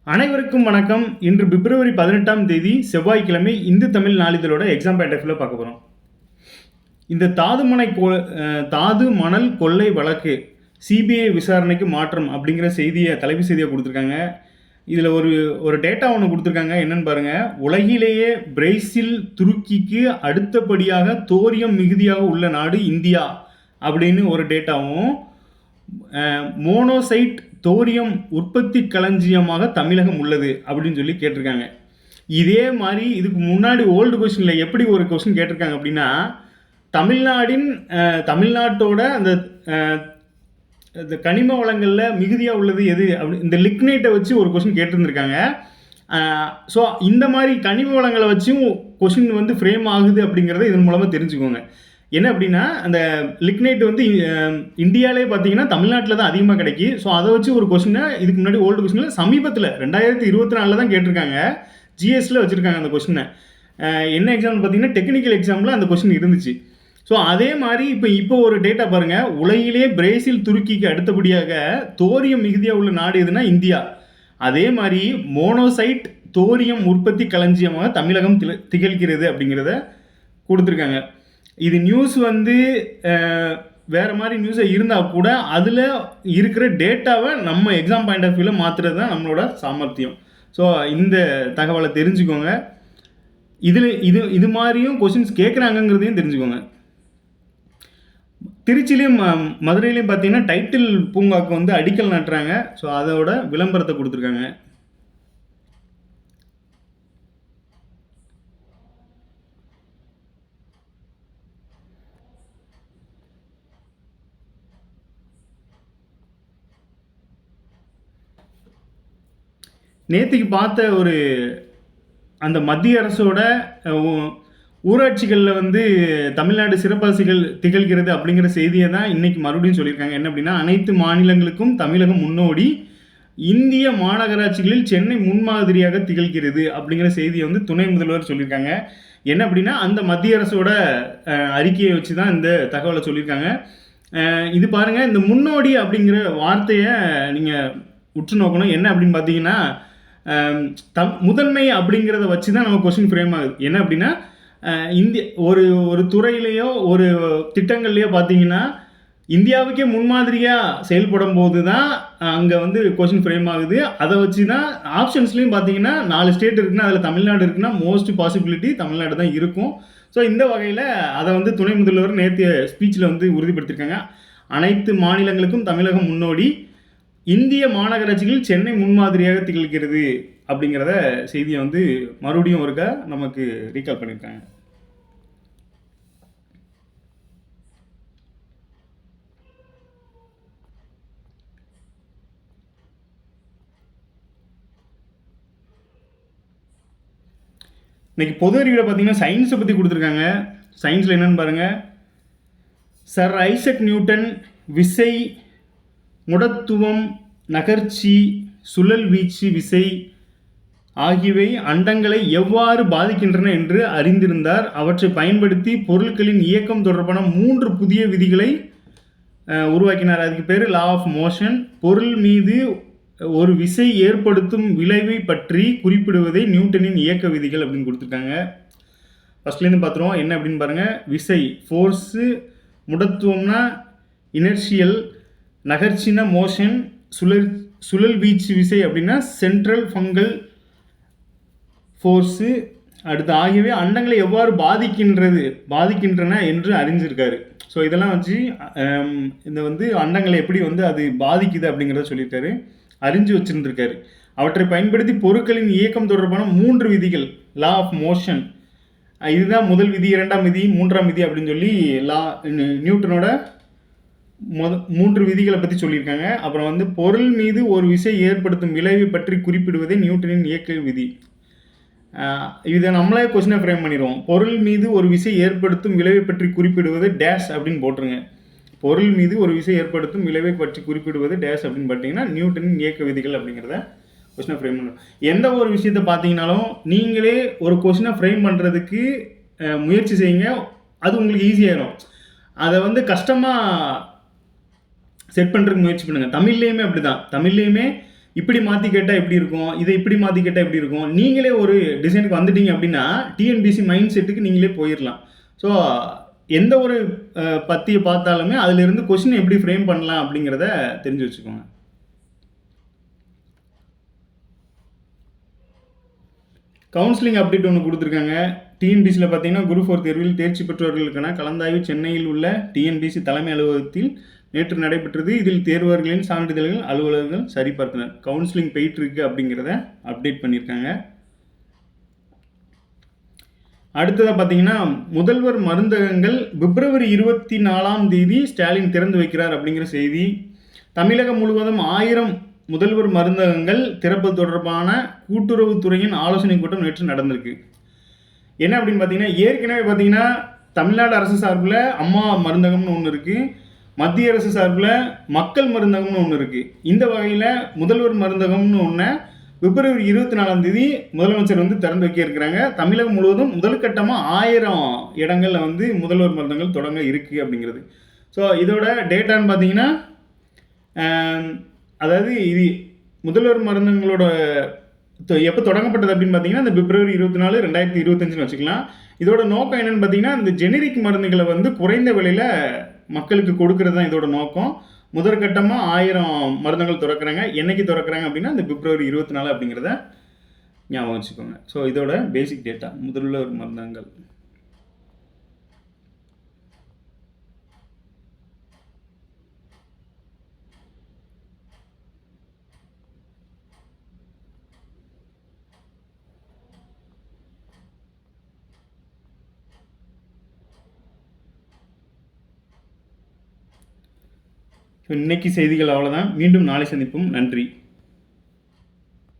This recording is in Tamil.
அனைவருக்கும் வணக்கம். இன்று பிப்ரவரி 18ஆம் தேதி செவ்வாய்க்கிழமை இந்து தமிழ் நாளிதழோட எக்ஸாம் பாயிண்ட் ஆஃப் வியூல பார்க்க போகிறோம். இந்த தாது மணல் கொள்ளை வழக்கு சிபிஐ விசாரணைக்கு மாற்றம் அப்படிங்கிற செய்தியை தலைப்பு செய்தியை கொடுத்துருக்காங்க. இதில் ஒரு டேட்டா ஒன்று கொடுத்துருக்காங்க. என்னன்னு பாருங்கள். உலகிலேயே பிரேசில், துருக்கிக்கு அடுத்தபடியாக தோரியம் மிகுதியாக உள்ள நாடு இந்தியா அப்படின்னு ஒரு டேட்டாவும், மோனோசைட் தோரியம் உற்பத்தி களஞ்சியமாக தமிழகம் உள்ளது அப்படின்னு சொல்லி கேட்டிருக்காங்க. இதே மாதிரி இதுக்கு முன்னாடி ஓல்டு கொஸ்டினில் எப்படி ஒரு கொஸ்டின் கேட்டிருக்காங்க அப்படின்னா, தமிழ்நாட்டோட அந்த கனிம வளங்களில் மிகுதியாக உள்ளது எது அப்படி இந்த லிக்னைட்டை வச்சு ஒரு கொஸ்டின் கேட்டிருந்துருக்காங்க. ஸோ இந்த மாதிரி கனிம வளங்களை வச்சும் கொஸ்டின் வந்து ஃப்ரேம் ஆகுது அப்படிங்கிறத இதன் மூலமாக தெரிஞ்சுக்கோங்க. என்ன அப்படின்னா, அந்த லிக்னைட் வந்து இந்தியாவிலே பார்த்தீங்கன்னா தமிழ்நாட்டில் தான் அதிகமாக கிடைக்கி. ஸோ அதை வச்சு ஒரு கொஸ்டினை இதுக்கு முன்னாடி ஓல்டு கொஸ்டினில் சமீபத்தில் 2024 தான் கேட்டிருக்காங்க. ஜிஎஸ்ல வச்சுருக்காங்க அந்த கொஸ்டினை. என்ன எக்ஸாம்னு பார்த்தீங்கன்னா டெக்னிக்கல் எக்ஸாமில் அந்த கொஸ்டின் இருந்துச்சு. ஸோ அதே மாதிரி இப்போ ஒரு டேட்டா பாருங்கள். உலகிலே பிரேசில், துருக்கிக்கு அடுத்தபடியாக தோரியம் மிகுதியாக உள்ள நாடு எதுனா இந்தியா. அதே மாதிரி மோனோசைட் தோரியம் உற்பத்தி களஞ்சியமாக தமிழகம் திகழ்கிறது அப்படிங்கிறத கொடுத்துருக்காங்க. இது நியூஸ் வந்து வேறு மாதிரி நியூஸை இருந்தால் கூட அதில் இருக்கிற டேட்டாவை நம்ம எக்ஸாம் பாயிண்ட் ஆஃப் வியூவில் மாற்றுறது தான் நம்மளோட சாமர்த்தியம். ஸோ இந்த தகவலை தெரிஞ்சுக்கோங்க. இது மாதிரியும் கொஸ்டின்ஸ் கேட்குறாங்கங்கிறதையும் தெரிஞ்சுக்கோங்க. திருச்சிலையும் மதுரையிலையும் பார்த்தீங்கன்னா டைட்டில் பூங்காவுக்கு வந்து அடிக்கல் நாட்டுறாங்க. ஸோ அதோட விளம்பரத்தை கொடுத்துருக்காங்க. நேற்றுக்கு பார்த்த அந்த மத்திய அரசோட ஊராட்சிகளில் வந்து தமிழ்நாடு சிறப்பாசிகள் திகழ்கிறது அப்படிங்கிற செய்தியை தான் இன்றைக்கி மறுபடியும் சொல்லியிருக்காங்க. என்ன அப்படின்னா, அனைத்து மாநிலங்களுக்கும் தமிழகம் முன்னோடி, இந்திய மாநகராட்சிகளில் சென்னை முன்மாதிரியாக திகழ்கிறது அப்படிங்கிற செய்தியை வந்து துணை முதல்வர் சொல்லியிருக்காங்க. என்ன அப்படின்னா, அந்த மத்திய அரசோட அறிக்கையை வச்சு தான் இந்த தகவலை சொல்லியிருக்காங்க. இது பாருங்கள், இந்த முன்னோடி அப்படிங்கிற வார்த்தையை நீங்கள் உற்று நோக்கணும். என்ன அப்படின்னு பார்த்தீங்கன்னா, முதன்மை அப்படிங்கிறத வச்சு தான் நம்ம கொஸ்டின் ஃப்ரேம் ஆகுது. என்ன அப்படின்னா, ஒரு துறையிலையோ ஒரு திட்டங்கள்லையோ பார்த்தீங்கன்னா இந்தியாவுக்கே முன்மாதிரியாக செயல்படும் போது தான் அங்கே வந்து கொஸ்டின் ஃப்ரேம் ஆகுது. அதை வச்சு தான் ஆப்ஷன்ஸ்லையும் பார்த்தீங்கன்னா 4 ஸ்டேட் இருக்குன்னா அதில் தமிழ்நாடு இருக்குன்னா மோஸ்ட் பாசிபிலிட்டி தமிழ்நாடு தான் இருக்கும். ஸோ இந்த வகையில் அதை வந்து துணை முதல்வர் நேற்று ஸ்பீச்சில் வந்து உறுதிப்படுத்தியிருக்காங்க. அனைத்து மாநிலங்களுக்கும் தமிழகம் முன்னோடி, இந்திய மாநகராட்சிகளில் சென்னை முன்மாதிரியாக திகழ்கிறது அப்படிங்கிறத செய்தியை வந்து மறுபடியும் ஒருக்கா நமக்கு ரீகால் பண்ணியிருக்காங்க. இன்றைக்கி பொது அறிவியில் பார்த்தீங்கன்னா சயின்ஸை பற்றி கொடுத்துருக்காங்க. சயின்ஸில் என்னென்னு பாருங்கள். சர் ஐசக் நியூட்டன் விசை, முடத்துவம், நகர்ச்சி, சுழல் வீச்சு விசை ஆகியவை அண்டங்களை எவ்வாறு பாதிக்கின்றன என்று அறிந்திருந்தார். அவற்றை பயன்படுத்தி பொருட்களின் இயக்கம் தொடர்பான 3 புதிய விதிகளை உருவாக்கினார். அதுக்கு பேர் லா ஆஃப் மோஷன். பொருள் மீது ஒரு விசை ஏற்படுத்தும் விளைவை பற்றி குறிப்பிடுவதை நியூட்டனின் இயக்க விதிகள் அப்படின்னு கொடுத்துருக்காங்க. ஃபஸ்ட்லேருந்து பார்த்துருவோம். என்ன அப்படின்னு பாருங்கள். விசை ஃபோர்ஸு, முடத்துவம்னா இனர்ஷியல், நகர்ச்சினா மோஷன், சுழல் வீச்சு விசை அப்படின்னா சென்ட்ரல் ஃபங்கல் ஃபோர்ஸு. அடுத்து ஆகியவை அண்டங்களை எவ்வாறு பாதிக்கின்றன என்று அறிஞ்சிருக்காரு. ஸோ இதெல்லாம் வச்சு இந்த வந்து அண்டங்களை எப்படி வந்து அது பாதிக்குது அப்படிங்கிறத சொல்லியிருக்காரு, அறிஞ்சு வச்சுருந்துருக்காரு. அவற்றை பயன்படுத்தி பொருட்களின் இயக்கம் தொடர்பான 3 விதிகள், லா ஆஃப் மோஷன், இதுதான் முதல் விதி, 2ஆம் விதி, 3ஆம் விதி அப்படின்னு சொல்லி நியூட்டனோட 3 விதிகளை பற்றி சொல்லியிருக்காங்க. அப்புறம் வந்து பொருள் மீது ஒரு விசை ஏற்படுத்தும் விளைவை பற்றி குறிப்பிடுவதே நியூட்டனின் இயக்க விதி. இதை நம்மளே கொஸ்டினை ஃப்ரேம் பண்ணிடுவோம். பொருள் மீது ஒரு விசை ஏற்படுத்தும் விளைவை பற்றி குறிப்பிடுவது டேஷ் அப்படின்னு போட்டுருங்க. பொருள் மீது ஒரு விசை ஏற்படுத்தும் விளைவை பற்றி குறிப்பிடுவது டேஷ் அப்படின்னு பார்த்தீங்கன்னா நியூட்டனின் இயக்க விதிகள் அப்படிங்கிறத கொஸ்டினை ஃப்ரேம் பண்ணணும். எந்த ஒரு விஷயத்தை பார்த்தீங்கன்னாலும் நீங்களே ஒரு கொஸ்டினை ஃப்ரேம் பண்ணுறதுக்கு முயற்சி செய்யுங்க. அது உங்களுக்கு ஈஸியாகிடும். அதை வந்து கஷ்டமாக செட் பண்ணுறதுக்கு முயற்சி பண்ணுங்கள். தமிழ்லேயுமே அப்படி தான். தமிழ்லேயுமே இப்படி மாற்றி கேட்டால் எப்படி இருக்கும், இதை இப்படி மாற்றி கேட்டால் எப்படி இருக்கும், நீங்களே ஒரு டிசைனுக்கு வந்துட்டீங்க அப்படின்னா டிஎன்பிசி மைண்ட் செட்டுக்கு நீங்களே போயிடலாம். ஸோ எந்த ஒரு பத்தியை பார்த்தாலுமே அதிலிருந்து கொஸ்டின் எப்படி ஃப்ரேம் பண்ணலாம் அப்படிங்கிறத தெரிஞ்சு வச்சுக்கோங்க. கவுன்சிலிங் அப்டேட் ஒன்று கொடுத்துருக்காங்க. டிஎன்பிசியில் பார்த்தீங்கன்னா குரூப் 4 தேர்வில் தேர்ச்சி பெற்றவர்களுக்கான கலந்தாய்வு சென்னையில் உள்ள டிஎன்பிசி தலைமை அலுவலகத்தில் நேற்று நடைபெற்றது. இதில் தேர்வர்களின் சான்றிதழ்கள் அலுவலர்கள் சரிபார்த்தனர். கவுன்சிலிங் போயிட்டு இருக்கு அப்படிங்கிறத அப்டேட் பண்ணியிருக்காங்க. அடுத்ததாக பார்த்தீங்கன்னா முதல்வர் மருந்தகங்கள் பிப்ரவரி 24ஆம் தேதி ஸ்டாலின் திறந்து வைக்கிறார் அப்படிங்கிற செய்தி. தமிழகம் முழுவதும் 1000 முதல்வர் மருந்தகங்கள் திறப்பது தொடர்பான கூட்டுறவுத்துறையின் ஆலோசனை கூட்டம் நேற்று நடந்திருக்கு. என்ன அப்படின்னு பார்த்தீங்கன்னா, ஏற்கனவே பார்த்தீங்கன்னா தமிழ்நாடு அரசு சார்பில் அம்மா மருந்தகம்னு ஒன்று இருக்குது, மத்திய அரசு சார்பில் மக்கள் மருந்தகம்னு ஒன்று இருக்குது. இந்த வகையில் முதல்வர் மருந்தகம்னு ஒன்று பிப்ரவரி 24ஆம் தேதி முதலமைச்சர் வந்து திறந்து வைக்க இருக்கிறாங்க. தமிழகம் முழுவதும் முதல் கட்டமாக 1000 இடங்களில் வந்து முதல்வர் மருந்தகங்கள் தொடங்க இருக்குது அப்படிங்கிறது. ஸோ இதோட டேட்டான்னு பார்த்தீங்கன்னா, அதாவது இது முதல்வர் மருந்தகங்களோட எப்போ தொடங்கப்பட்டது அப்படின்னு பார்த்தீங்கன்னா இந்த பிப்ரவரி 24, 2025 வச்சுக்கலாம். இதோட நோக்கம் என்னென்னு பார்த்தீங்கன்னா, இந்த ஜெனரிக் மருந்துகளை வந்து குறைந்த விலையில் மக்களுக்கு கொடுக்கறது தான் இதோட நோக்கம். முதற்கட்டமாக 1000 மருந்துகள் திறக்கிறாங்க. என்னைக்கு திறக்கிறாங்க அப்படின்னா இந்த பிப்ரவரி 24 அப்படிங்கிறத ஞாபகம் வச்சுக்கோங்க. ஸோ இதோட பேசிக் டேட்டா முதல்வர் மருந்தகங்கள். இன்னைக்கு செய்திகள் அவ்வளோதான். மீண்டும் நாளை சந்திப்போம். நன்றி.